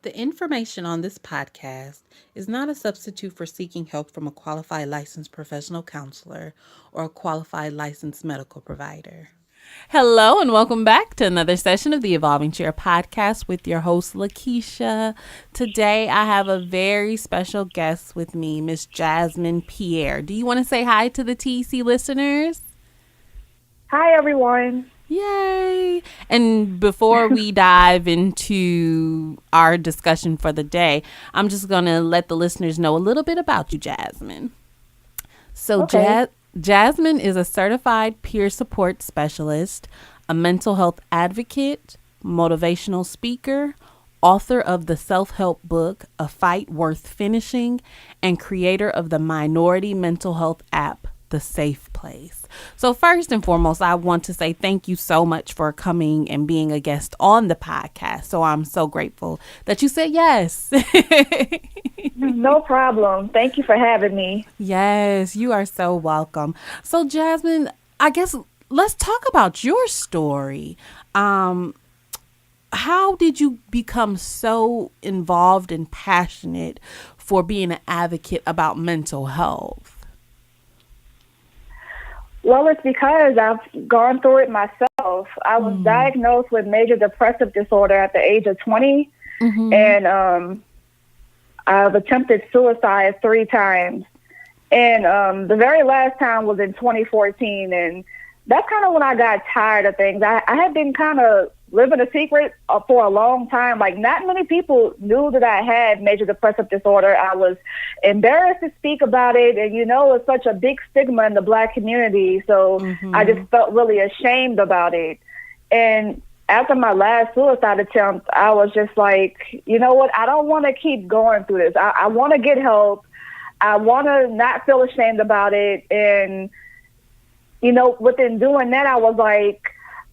The information on this podcast is not a substitute for seeking help from a qualified licensed professional counselor or a qualified licensed medical provider. Hello, and welcome back to another session of the Evolving Chair podcast with your host, Lakeisha. Today, I have a very special guest with me, Miss Jasmin Pierre. Do you want to say hi to the TEC listeners? Hi, everyone. Yay! And before we dive into our discussion for the day, I'm just going to let the listeners know a little bit about you, Jasmin. So, Okay. Jasmin is a certified peer support specialist, a mental health advocate, motivational speaker, author of the self-help book, A Fight Worth Finishing, and creator of the minority mental health app, The Safe Place. So first and foremost, I want to say thank you so much for coming and being a guest on the podcast. So I'm so grateful that you said yes. No problem. Thank you for having me. Yes, you are so welcome. So Jasmine, I guess let's talk about your story. How did you become so involved and passionate for being an advocate about mental health? Well, it's because I've gone through it myself. I was diagnosed with Major Depressive Disorder at the age of 20, and I've attempted suicide 3 times. And the very last time was in 2014, and that's kind of when I got tired of things. I had been kind of living a secret for a long time. Like, not many people knew that I had major depressive disorder. I was embarrassed to speak about it, and it's such a big stigma in the Black community, so I just felt really ashamed about it. And after my last suicide attempt, I was just like, you know what, I don't want to keep going through this. I want to get help. I want to not feel ashamed about it. And within doing that, I was like,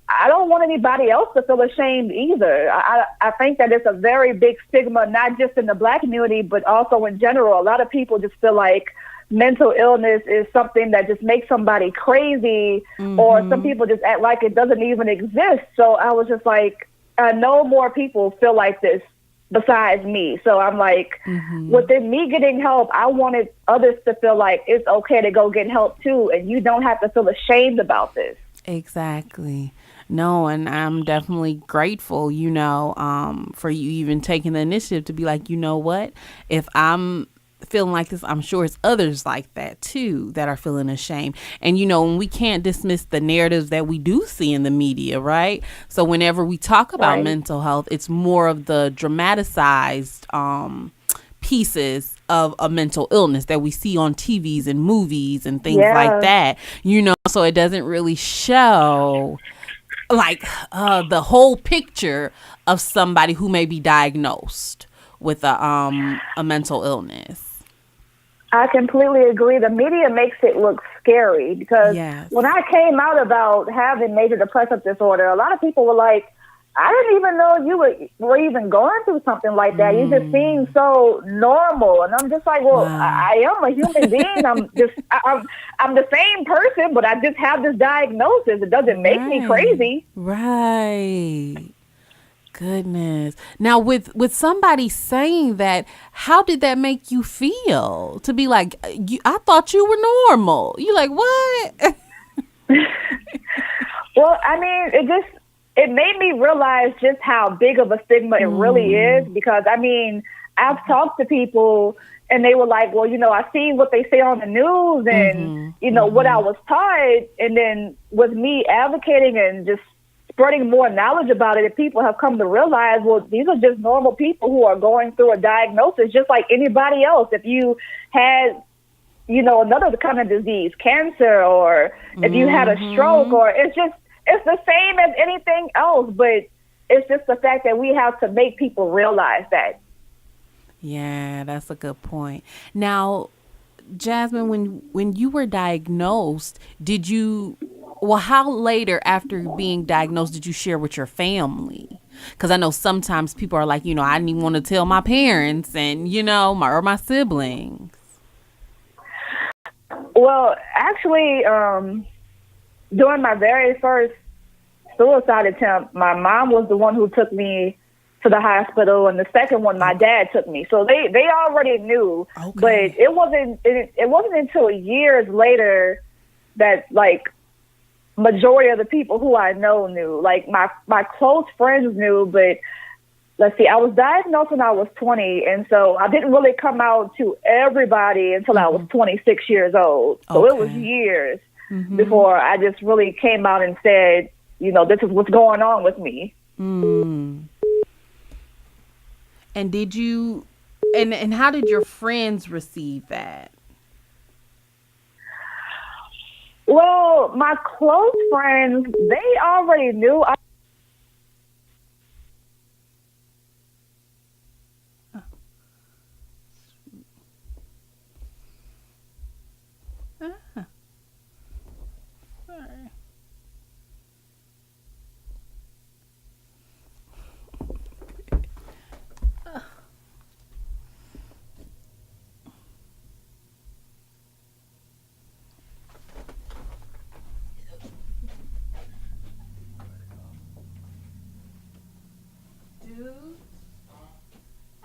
I don't want anybody else to feel ashamed either. I think that it's a very big stigma, not just in the Black community, but also in general. A lot of people just feel like mental illness is something that just makes somebody crazy, or some people just act like it doesn't even exist. So I was just like, I know more people feel like this besides me. So I'm like, within me getting help, I wanted others to feel like it's okay to go get help too, and you don't have to feel ashamed about this. Exactly. No, and I'm definitely grateful, for you even taking the initiative to be like, you know what? If I'm feeling like this, I'm sure it's others like that too that are feeling ashamed. And when we can't dismiss the narratives that we do see in the media, right? So whenever we talk about Right. mental health, it's more of the dramatized pieces of a mental illness that we see on TVs and movies and things like Yeah. that, so it doesn't really show like the whole picture of somebody who may be diagnosed with a mental illness. I completely agree. The media makes it look scary because Yes. when I came out about having major depressive disorder, a lot of people were like, I didn't even know you were even going through something like that. You just seem so normal. And I'm just like, well, Wow. I am a human being. I'm the same person, but I just have this diagnosis. It doesn't make me crazy. Right. Goodness. Now with somebody saying that, how did that make you feel? To be like, I thought you were normal. You like, what? Well, I mean, it made me realize just how big of a stigma it really is, because I mean, I've talked to people and they were like, well, I seen what they say on the news and, what I was taught. And then with me advocating and just spreading more knowledge about it, people have come to realize, well, these are just normal people who are going through a diagnosis just like anybody else. If you had, another kind of disease, cancer, or if you had a stroke, or it's the same as anything else, but it's just the fact that we have to make people realize that. Yeah, that's a good point. Now, Jasmine, when you were diagnosed, how later after being diagnosed did you share with your family? Because I know sometimes people are like, I didn't even want to tell my parents and, my siblings. Well, actually, during my very first suicide attempt, my mom was the one who took me to the hospital, and the second one my dad took me. So they already knew, Okay. but it wasn't until years later that like majority of the people who I know knew. Like my close friends knew, but let's see, I was diagnosed when I was 20, and so I didn't really come out to everybody until I was 26 years old. So it was years before I just really came out and said, you know, this is what's going on with me. And did you, and how did your friends receive that? Well, my close friends, they already knew.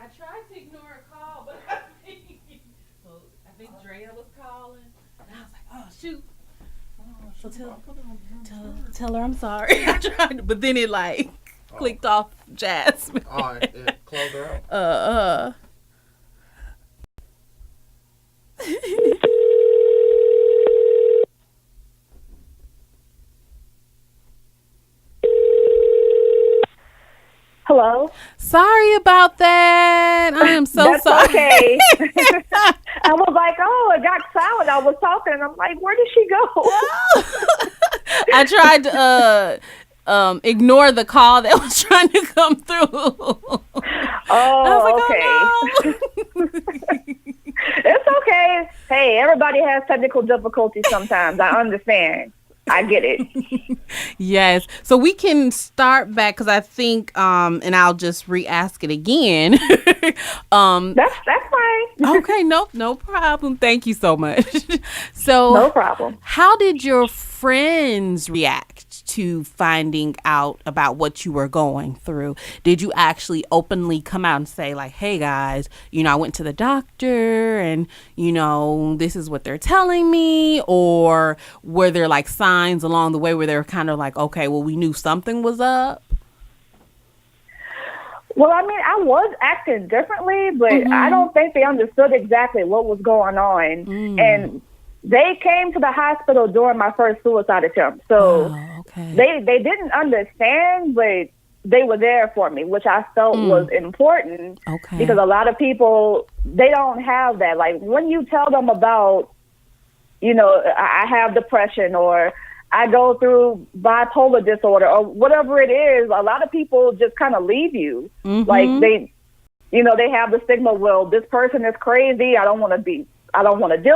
I tried to ignore a call, but I think Drea was calling, and I was like, "Oh shoot!" So tell her I'm sorry. I tried, but then it like clicked off Jasmine. Oh, it closed her out. Hello? Sorry about that. I am so That's sorry. Okay. I was like, oh, it got silent. I was talking, and I'm like, where did she go? I tried to ignore the call that was trying to come through. Oh, okay. Oh, no. It's okay. Hey, everybody has technical difficulties sometimes. I understand. I get it. Yes. So we can start back because I think, and I'll just re-ask it again. That's fine. Okay. No problem. Thank you so much. So No problem. how did your friends react to finding out about what you were going through? Did you actually openly come out and say like, hey guys, you know, I went to the doctor and, you know, this is what they're telling me? Or were there like signs along the way where they were kind of like, okay, well, we knew something was up? Well, I mean, I was acting differently, but I don't think they understood exactly what was going on. And they came to the hospital during my first suicide attempt. So they didn't understand, but they were there for me, which I felt was important. Because a lot of people, they don't have that. Like when you tell them about, you know, I have depression or I go through bipolar disorder or whatever it is, a lot of people just kind of leave you. Like they, you know, they have the stigma, well, this person is crazy. I don't want to deal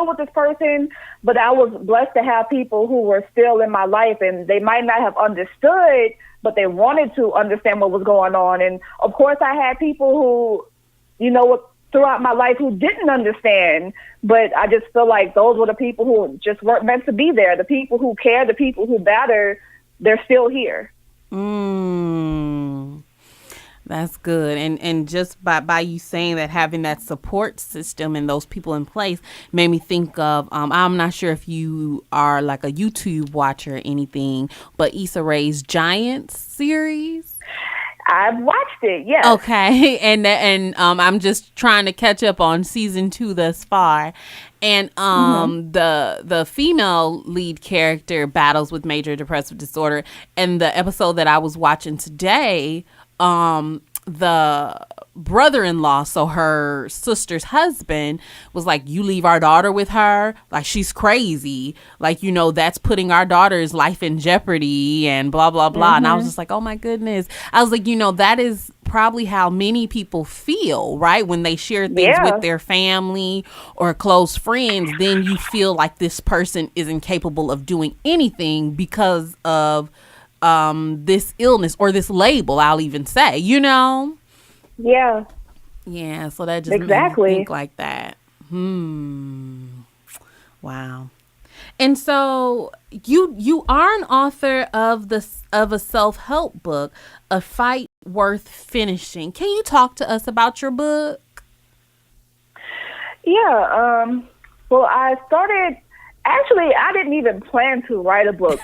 with this person. But I was blessed to have people who were still in my life, and they might not have understood, but they wanted to understand what was going on. And of course I had people who, you know, throughout my life who didn't understand, but I just feel like those were the people who just weren't meant to be there. The people who care, the people who matter, they're still here. That's good. And just by you saying that, having that support system and those people in place made me think of, I'm not sure if you are like a YouTube watcher or anything, but Issa Rae's Giants series. I've watched it, yes. Okay, and I'm just trying to catch up on season 2 thus far, and the female lead character battles with major depressive disorder, and the episode that I was watching today, the brother-in-law, so her sister's husband, was like, you leave our daughter with her, like she's crazy, like, you know, that's putting our daughter's life in jeopardy and blah blah blah. And I was just like, oh my goodness. I was like, you know, that is probably how many people feel, right, when they share things with their family or close friends. Then you feel like this person isn't capable of doing anything because of this illness or this label, I'll even say, you know. Yeah, so that just made me think like that. Wow. And so you are an author of a self-help book, A Fight Worth Finishing. Can you talk to us about your book? Yeah. Well, I didn't even plan to write a book.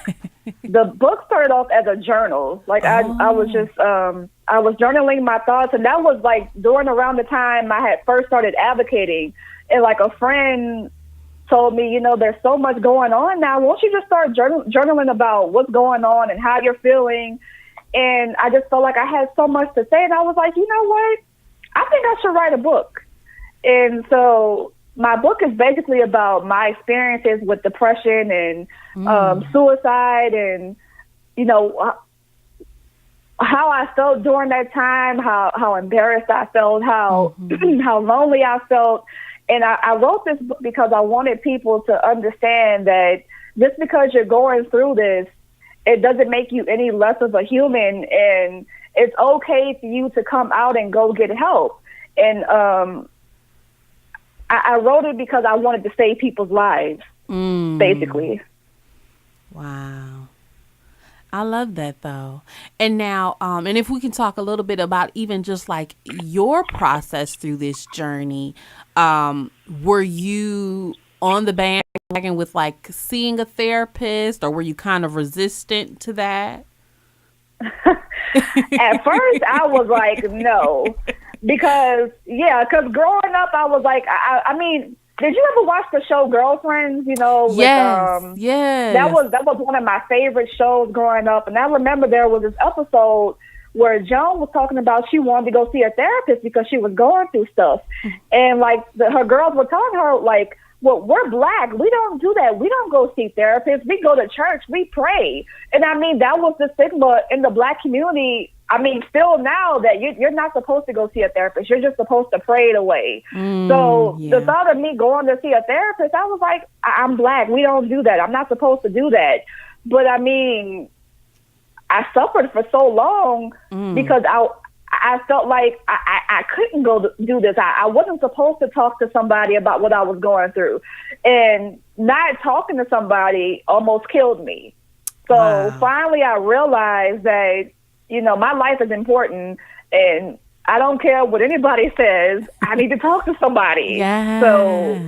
The book started off as a journal. Like I was journaling my thoughts, and that was like around the time I had first started advocating. And like a friend told me, there's so much going on now. Won't you just start journaling about what's going on and how you're feeling? And I just felt like I had so much to say. And I was like, you know what? I think I should write a book. And so my book is basically about my experiences with depression and suicide, and, how I felt during that time, how embarrassed I felt, how how lonely I felt. And I wrote this book because I wanted people to understand that just because you're going through this, it doesn't make you any less of a human, and it's okay for you to come out and go get help. And I wrote it because I wanted to save people's lives, basically. Wow. I love that, though. And now, and if we can talk a little bit about even just like your process through this journey, were you on the bandwagon with like seeing a therapist, or were you kind of resistant to that? At first, I was like, no, because growing up, I was like, I mean, did you ever watch the show Girlfriends? Yes. That was one of my favorite shows growing up. And I remember there was this episode where Joan was talking about she wanted to go see a therapist because she was going through stuff. And like her girls were telling her, like, well, we're Black. We don't do that. We don't go see therapists. We go to church. We pray. And I mean, that was the stigma in the Black community. I mean, still now, that you're not supposed to go see a therapist. You're just supposed to pray it away. The thought of me going to see a therapist, I was like, I'm Black. We don't do that. I'm not supposed to do that. But I mean, I suffered for so long because I felt like I couldn't go do this. I wasn't supposed to talk to somebody about what I was going through. And not talking to somebody almost killed me. So finally I realized that, my life is important, and I don't care what anybody says. I need to talk to somebody. Yeah. So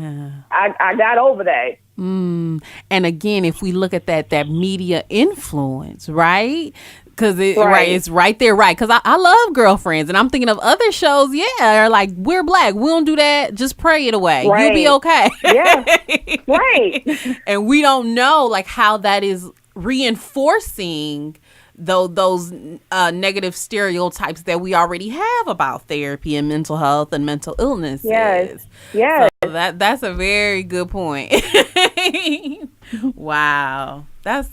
I got over that. And again, if we look at that media influence, right? Because it's right there, right? Because I love Girlfriends, and I'm thinking of other shows. Yeah, like, we're Black. We don't do that. Just pray it away. Right. You'll be okay. Yeah, right. And we don't know like how that is reinforcing those negative stereotypes that we already have about therapy and mental health and mental illnesses. Yes. So that's a very good point. Wow. That's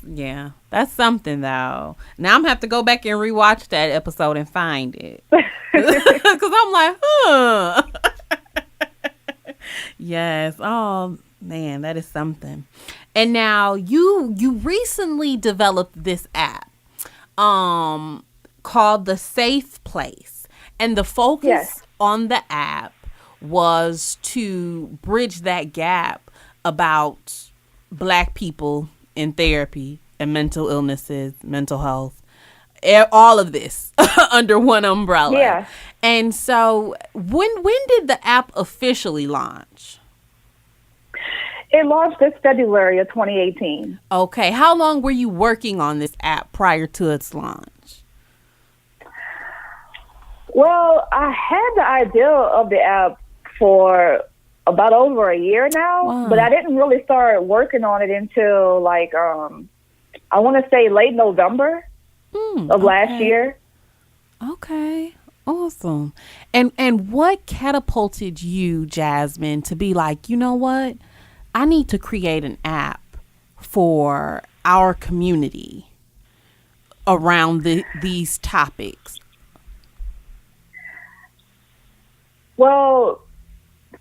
something, though. Now I'm gonna have to go back and rewatch that episode and find it. Because I'm like, huh. Yes. Oh, man, that is something. And now you recently developed this app called The Safe Place. And the focus on the app was to bridge that gap about Black people in therapy and mental illnesses, mental health, all of this under one umbrella. Yeah. And so when did the app officially launch? It launched this February of 2018. Okay. How long were you working on this app prior to its launch? Well, I had the idea of the app for about over a year now, but I didn't really start working on it until like, I want to say late November of last year. Okay. Awesome. And what catapulted you, Jasmine, to be like, you know what? I need to create an app for our community around these topics. Well,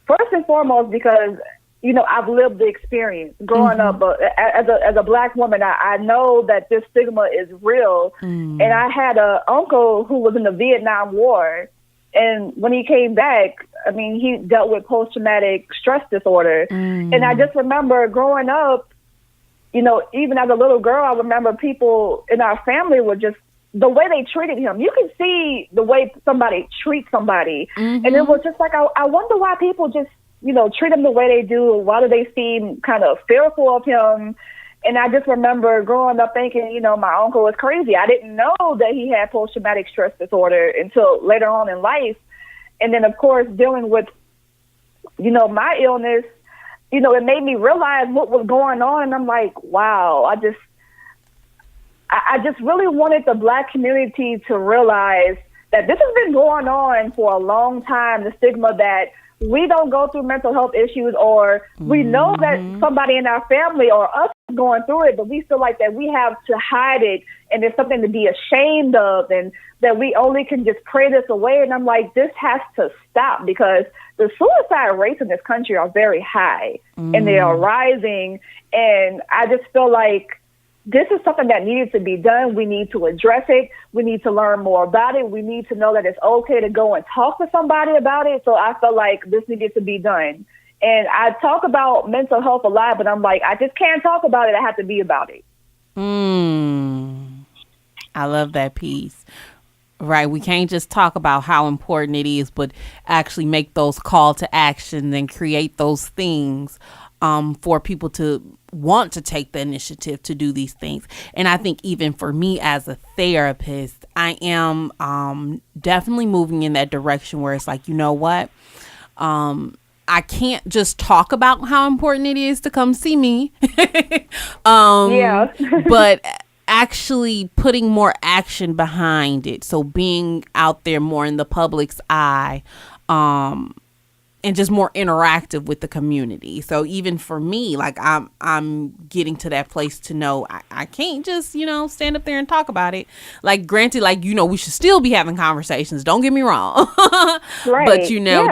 first and foremost, because, I've lived the experience growing up as a Black woman. I know that this stigma is real. And I had an uncle who was in the Vietnam War. And when he came back, I mean, he dealt with post-traumatic stress disorder. And I just remember growing up, even as a little girl, I remember people in our family were just, the way they treated him. You can see the way somebody treats somebody. And it was just like, I wonder why people just, treat him the way they do. Why do they seem kind of fearful of him? And I just remember growing up thinking, my uncle was crazy. I didn't know that he had post-traumatic stress disorder until later on in life. And then, of course, dealing with, my illness, it made me realize what was going on. And I'm like, wow, I just really wanted the Black community to realize that this has been going on for a long time, the stigma that we don't go through mental health issues, or we know that somebody in our family or us is going through it, but we feel like that we have to hide it and there's something to be ashamed of, and that we only can just pray this away. And I'm like, this has to stop, because the suicide rates in this country are very high and they are rising. And I just feel like this is something that needed to be done. We need to address it. We need to learn more about it. We need to know that it's okay to go and talk to somebody about it. So I felt like this needed to be done. And I talk about mental health a lot, but I'm like, I just can't talk about it. I have to be about it. I love that piece. Right. We can't just talk about how important it is, but actually make those call to action and create those things for people to want to take the initiative to do these things. And I think even for me as a therapist, I am definitely moving in that direction where it's like, you know what? I can't just talk about how important it is to come see me. But actually putting more action behind it. So being out there more in the public's eye, and just more interactive with the community. So even for me, like I'm getting to that place to know I can't just, stand up there and talk about it. Like granted, like, we should still be having conversations. Don't get me wrong. Right. But,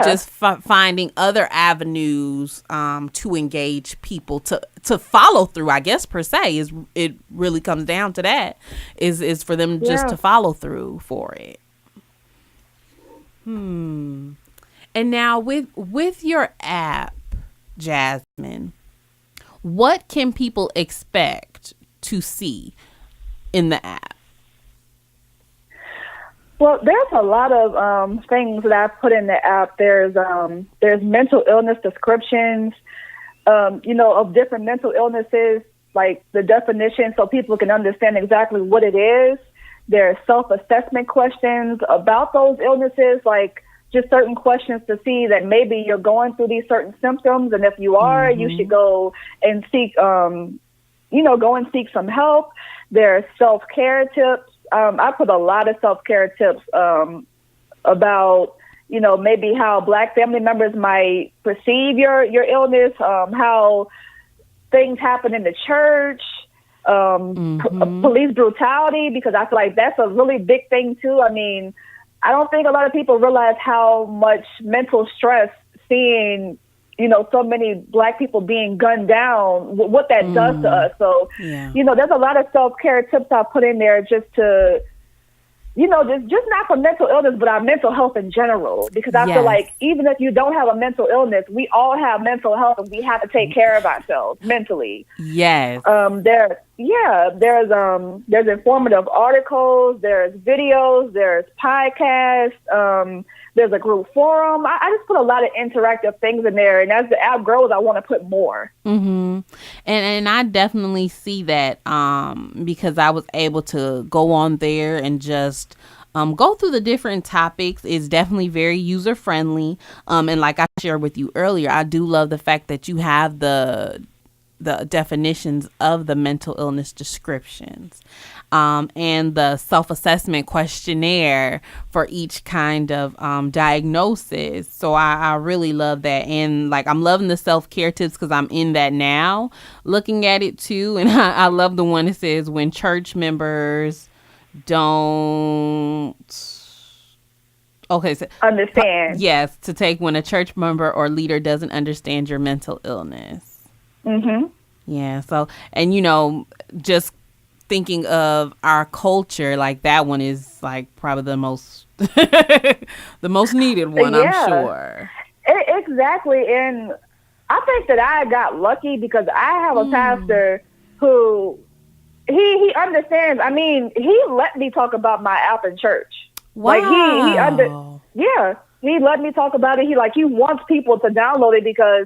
just finding other avenues to engage people to follow through, I guess, per se, is it really comes down to that is for them just to follow through for it. And now with your app, Jasmine, what can people expect to see in the app? Well, there's a lot of things that I put in the app. There's mental illness descriptions, of different mental illnesses, like the definition, so people can understand exactly what it is. There's self-assessment questions about those illnesses, like just certain questions to see that maybe you're going through these certain symptoms, and if you are, you should go and seek, go and seek some help. There's self-care tips. I put a lot of self-care tips about, maybe how Black family members might perceive your illness, how things happen in the church, police brutality, because I feel like that's a really big thing too. I mean, I don't think a lot of people realize how much mental stress seeing, so many Black people being gunned down, what that does to us. So, there's a lot of self-care tips I put in there just to, just not for mental illness, but our mental health in general. Because I feel like even if you don't have a mental illness, we all have mental health, and we have to take care of ourselves mentally. Yes. There's informative articles, there's videos, there's podcasts, there's a group forum. I just put a lot of interactive things in there, and as the app grows, I want to put more. And I definitely see that because I was able to go on there and just go through the different topics. It's definitely very user friendly. And like I shared with you earlier, I do love the fact that you have the definitions of the mental illness descriptions, and the self-assessment questionnaire for each kind of diagnosis. So I really love that. And like, I'm loving the self-care tips because I'm in that now, looking at it too. And I love the one that says when church members don't understand. Yes, to take when a church member or leader doesn't understand your mental illness. Yeah. So, and just thinking of our culture, like that one is like probably the most the most needed one. I'm sure. Exactly. And I think that I got lucky because I have a pastor who he understands. I mean, he let me talk about my app in church. Wow. Like he let me talk about it. He wants people to download it because,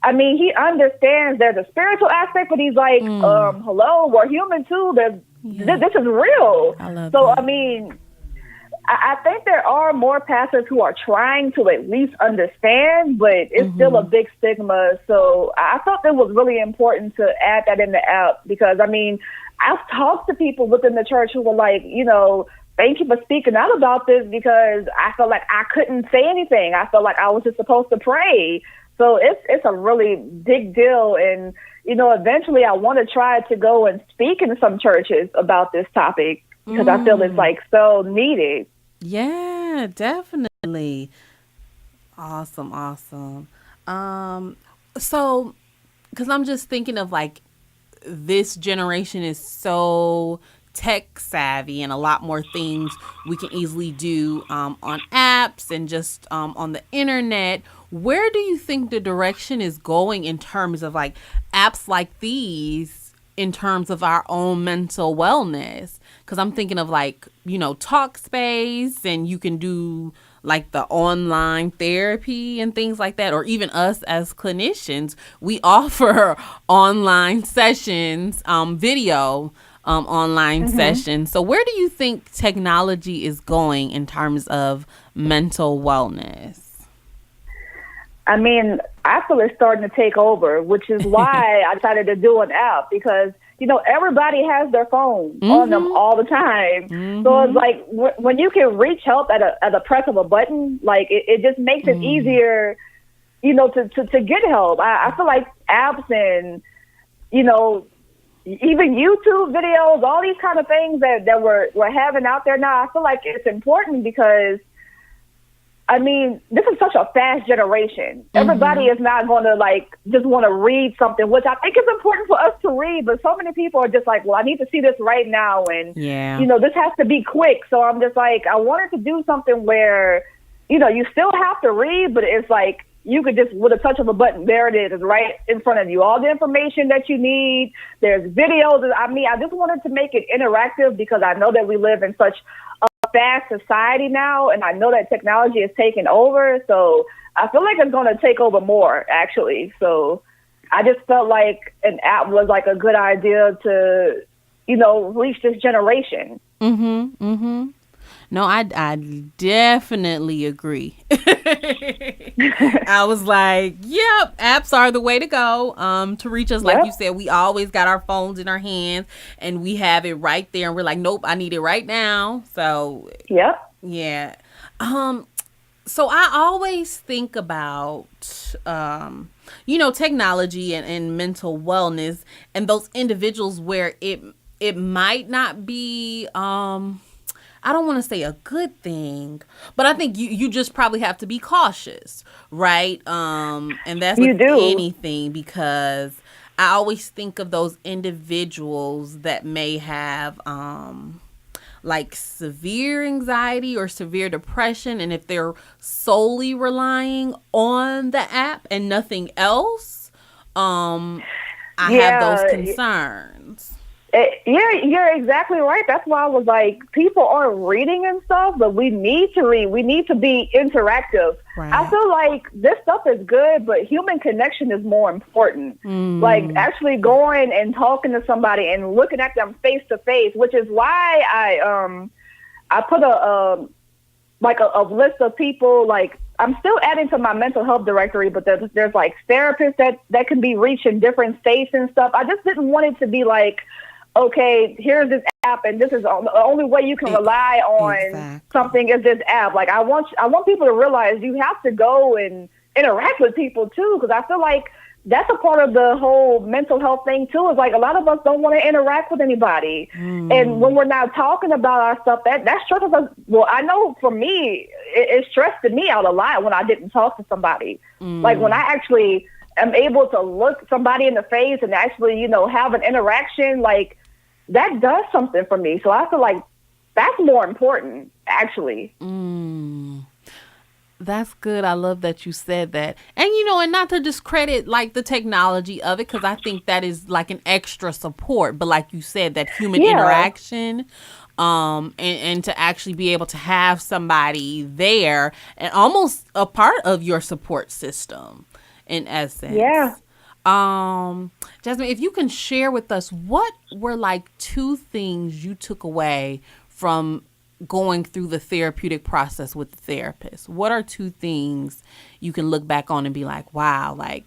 I mean, he understands there's a spiritual aspect, but he's like, hello, we're human too. This is real. I love so that. I mean, I think there are more pastors who are trying to at least understand, but it's still a big stigma. So I thought it was really important to add that in the app because, I mean, I've talked to people within the church who were like, thank you for speaking out about this because I felt like I couldn't say anything. I felt like I was just supposed to pray. So it's a really big deal. And, eventually I want to try to go and speak in some churches about this topic because I feel it's like so needed. Yeah, definitely. Awesome. So, because I'm just thinking of like this generation is so tech savvy and a lot more things we can easily do on apps and just on the internet. Where do you think the direction is going in terms of like apps like these in terms of our own mental wellness? Because I'm thinking of like, Talkspace, and you can do like the online therapy and things like that. Or even us as clinicians, we offer online sessions, video online sessions. So where do you think technology is going in terms of mental wellness? I mean, I feel it's starting to take over, which is why I decided to do an app because, everybody has their phone on them all the time. So it's like when you can reach help at a press of a button, like it just makes it easier, to get help. I feel like apps and, even YouTube videos, all these kind of things that we're having out there now, I feel like it's important because, I mean, this is such a fast generation. Everybody is not going to just want to read something, which I think is important for us to read. But so many people are just like, well, I need to see this right now. And, this has to be quick. So I'm just like, I wanted to do something where, you still have to read, but it's like you could just, with a touch of a button, there it is. It's right in front of you. All the information that you need. There's videos. I mean, I just wanted to make it interactive because I know that we live in such fast society now, and I know that technology is taking over, so I feel like it's going to take over more actually. So I just felt like an app was like a good idea to reach this generation. No, I definitely agree. I was like, yep, apps are the way to go to reach us. Like you said, we always got our phones in our hands and we have it right there. And we're like, nope, I need it right now. So, yeah. So I always think about, technology and mental wellness and those individuals where it might not be, I don't want to say a good thing, but I think you just probably have to be cautious, right? And that's with anything, because I always think of those individuals that may have like severe anxiety or severe depression, and if they're solely relying on the app and nothing else, I have those concerns. You're exactly right. That's why I was like, people are reading and stuff, but we need to read. We need to be interactive. Right. I feel like this stuff is good, but human connection is more important. Like actually going and talking to somebody and looking at them face to face, which is why I put a list of people. Like, I'm still adding to my mental health directory, but there's like therapists that can be reached in different states and stuff. I just didn't want it to be like, okay, here's this app, and this is the only way you can rely on something is this app. Like, I want people to realize you have to go and interact with people too, because I feel like that's a part of the whole mental health thing too. Is like a lot of us don't want to interact with anybody, and when we're not talking about our stuff, that stresses us. Well, I know for me, it stressed me out a lot when I didn't talk to somebody. Like when I actually am able to look somebody in the face and actually, have an interaction, like that does something for me. So I feel like that's more important, actually. That's good. I love that you said that. And, and not to discredit like the technology of it, because I think that is like an extra support. But like you said, that human interaction, and to actually be able to have somebody there and almost a part of your support system in essence. Yeah. Jasmine, if you can share with us, what were like 2 things you took away from going through the therapeutic process with the therapist? What are 2 things you can look back on and be like, wow, like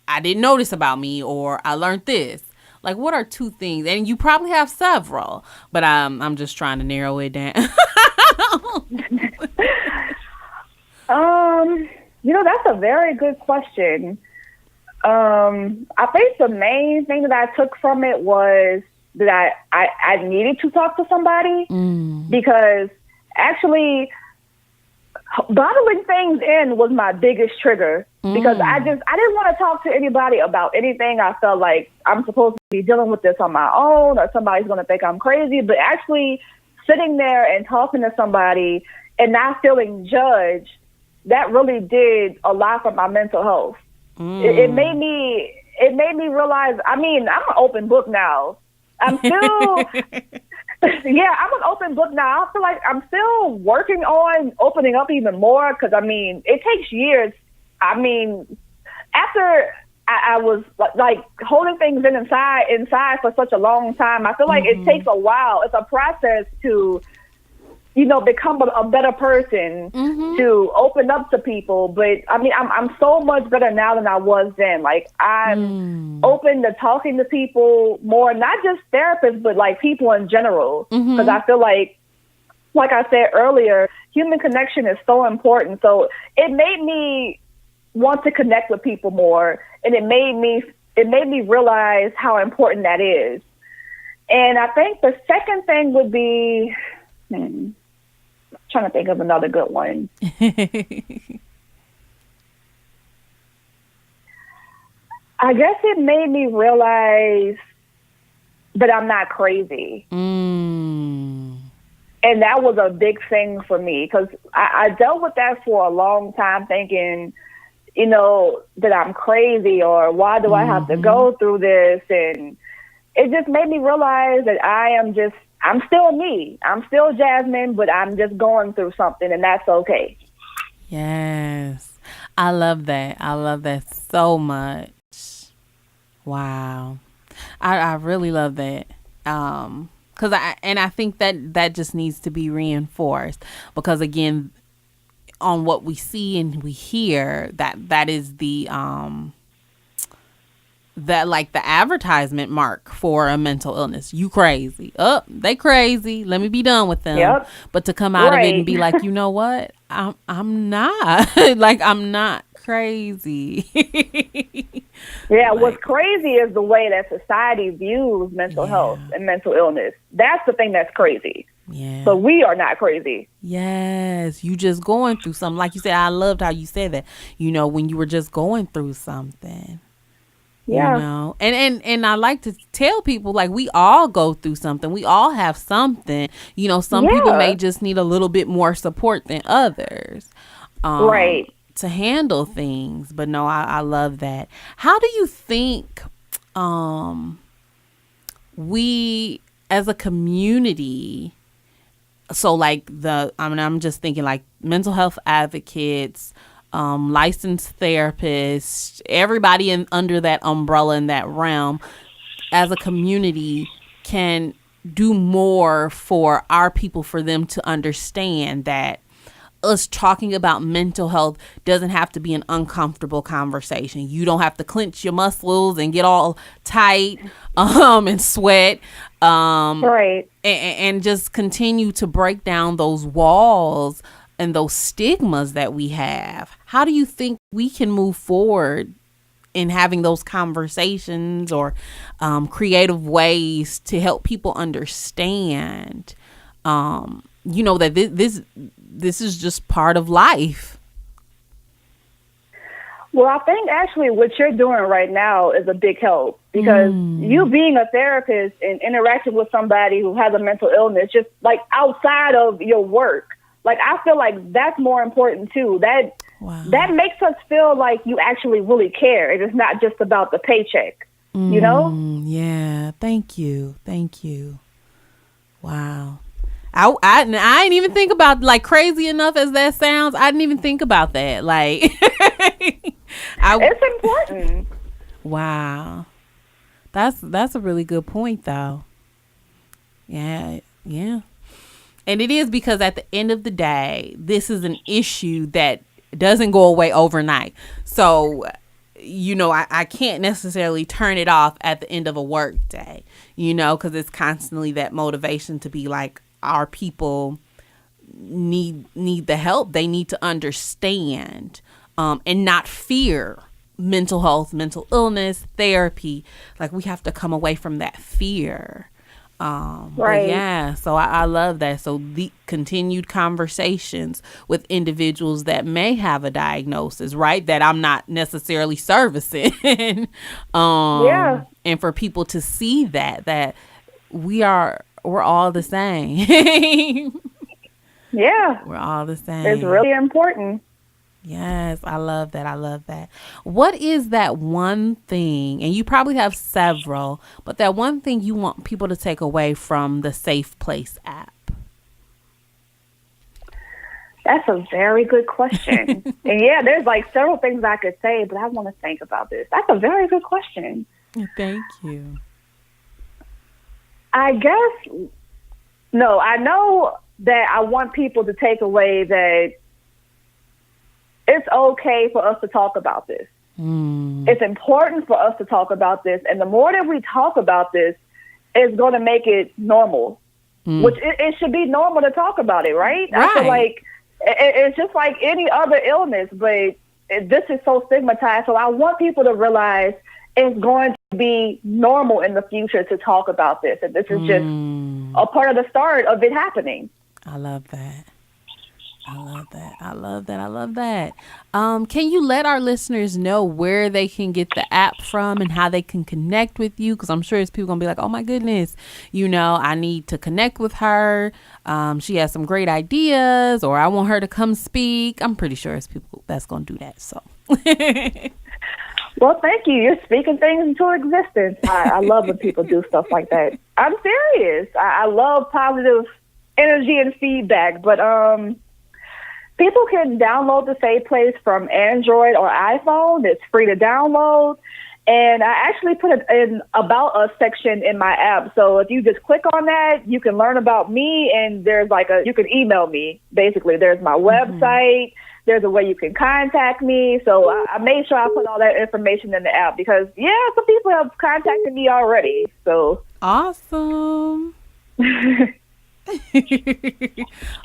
I didn't know this about me, or I learned this? Like, what are 2 things? And you probably have several, but I'm just trying to narrow it down. That's a very good question. I think the main thing that I took from it was that I needed to talk to somebody, because actually bottling things in was my biggest trigger, because I didn't want to talk to anybody about anything. I felt like I'm supposed to be dealing with this on my own, or somebody's going to think I'm crazy. But actually sitting there and talking to somebody and not feeling judged, that really did a lot for my mental health. It made me realize, I'm an open book now. I'm still, I'm an open book now. I feel like I'm still working on opening up even more, because, it takes years. After I was like holding things inside for such a long time, I feel like it takes a while. It's a process to, become a better person, to open up to people. But I'm so much better now than I was then. Like, I'm open to talking to people more, not just therapists, but like people in general. Because I feel like I said earlier, human connection is so important. So it made me want to connect with people more, and it made me realize how important that is. And I think the second thing would be, trying to think of another good one. I guess it made me realize that I'm not crazy. And that was a big thing for me, because I dealt with that for a long time, thinking, that I'm crazy, or why do I have to go through this? And it just made me realize that I'm still me. I'm still Jasmine, but I'm just going through something, and that's okay. Yes. I love that. I love that so much. Wow. I really love that. Because I think that just needs to be reinforced, because again, on what we see and we hear, that is the that like the advertisement mark for a mental illness. You crazy. They crazy. Let me be done with them. Yep. But to come out of it and be like, you know what? I'm not. Like, I'm not crazy. Yeah, what's crazy is the way that society views mental health and mental illness. That's the thing that's crazy. Yeah. So we are not crazy. Yes. You just going through something. Like you said, I loved how you said that, when you were just going through something. Yeah. And I like to tell people, like, we all go through something. We all have something. Some people may just need a little bit more support than others. Right. To handle things. But no, I love that. How do you think we as a community, so like I'm just thinking like mental health advocates, licensed therapists, everybody under that umbrella, in that realm, as a community, can do more for our people, for them to understand that us talking about mental health doesn't have to be an uncomfortable conversation. You don't have to clench your muscles and get all tight and sweat, right, and just continue to break down those walls and those stigmas that we have. How do you think we can move forward in having those conversations, or creative ways to help people understand, that this is just part of life? Well, I think actually what you're doing right now is a big help, because you being a therapist and interacting with somebody who has a mental illness, just like outside of your work, Like, I feel like that's more important too. That makes us feel like you actually really care. It is not just about the paycheck, you know? Yeah. Thank you. Wow. I didn't even think about, like, crazy enough as that sounds, I didn't even think about that. Like, it's important. Wow. That's a really good point, though. Yeah. And it is, because at the end of the day, this is an issue that doesn't go away overnight. So, I can't necessarily turn it off at the end of a work day, because it's constantly that motivation to be like, our people need the help. They need to understand and not fear mental health, mental illness, therapy. Like, we have to come away from that fear. Right. Yeah. So I love that. So the continued conversations with individuals that may have a diagnosis, right, that I'm not necessarily servicing. Yeah. And for people to see that we're all the same. Yeah. We're all the same. It's really important. Yes, I love that. What is that one thing, and you probably have several, but that one thing you want people to take away from the Safe Place app? That's a very good question. And yeah, there's like several things I could say, but I want to think about this. That's a very good question. Thank you. I know that I want people to take away that it's okay for us to talk about this. It's important for us to talk about this. And the more that we talk about this, it's going to make it normal, which it should be normal to talk about it, right? I feel like it's just like any other illness, but this is so stigmatized. So I want people to realize it's going to be normal in the future to talk about this. And this is just a part of the start of it happening. I love that. Can you let our listeners know where they can get the app from and how they can connect with you? Because I'm sure it's people going to be like, oh my goodness, I need to connect with her. She has some great ideas, or I want her to come speak. I'm pretty sure it's people that's going to do that. So. Well, thank you. You're speaking things into existence. I love when people do stuff like that. I'm serious. I love positive energy and feedback, but people can download the Safe Place from Android or iPhone. It's free to download. And I actually put it in About Us section in my app. So if you just click on that, you can learn about me, and there's you can email me. Basically, there's my website. There's a way you can contact me. So I made sure I put all that information in the app because, some people have contacted me already. So awesome.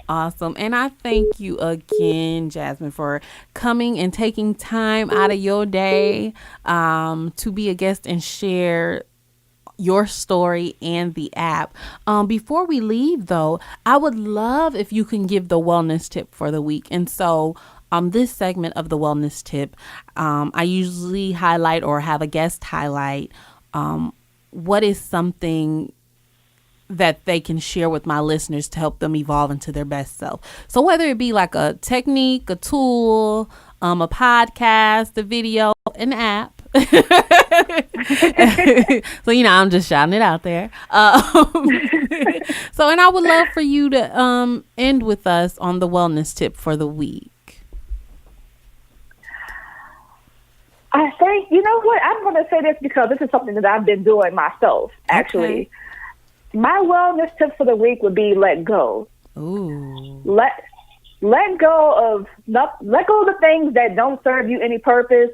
Awesome. And I thank you again, Jasmine, for coming and taking time out of your day to be a guest and share your story and the app. Before we leave, though, I would love if you can give the wellness tip for the week. And so this segment of the wellness tip, I usually highlight or have a guest highlight what is something that they can share with my listeners to help them evolve into their best self. So whether it be like a technique, a tool, a podcast, a video, an app. So, I'm just shouting it out there. So, and I would love for you to end with us on the wellness tip for the week. I think, you know what? I'm going to say this because this is something that I've been doing myself, actually. Okay. My wellness tip for the week would be let go. Ooh. Let go of the things that don't serve you any purpose.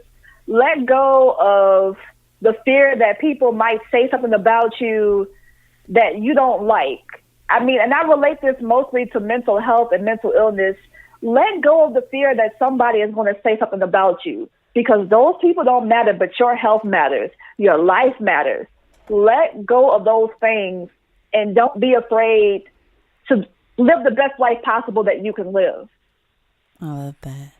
Let go of the fear that people might say something about you that you don't like. I mean, and I relate this mostly to mental health and mental illness. Let go of the fear that somebody is going to say something about you, because those people don't matter, but your health matters. Your life matters. Let go of those things. And don't be afraid to live the best life possible that you can live. I love that.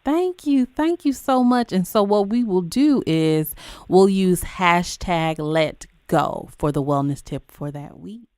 Thank you. Thank you so much. And so what we will do is we'll use #LetGo for the wellness tip for that week.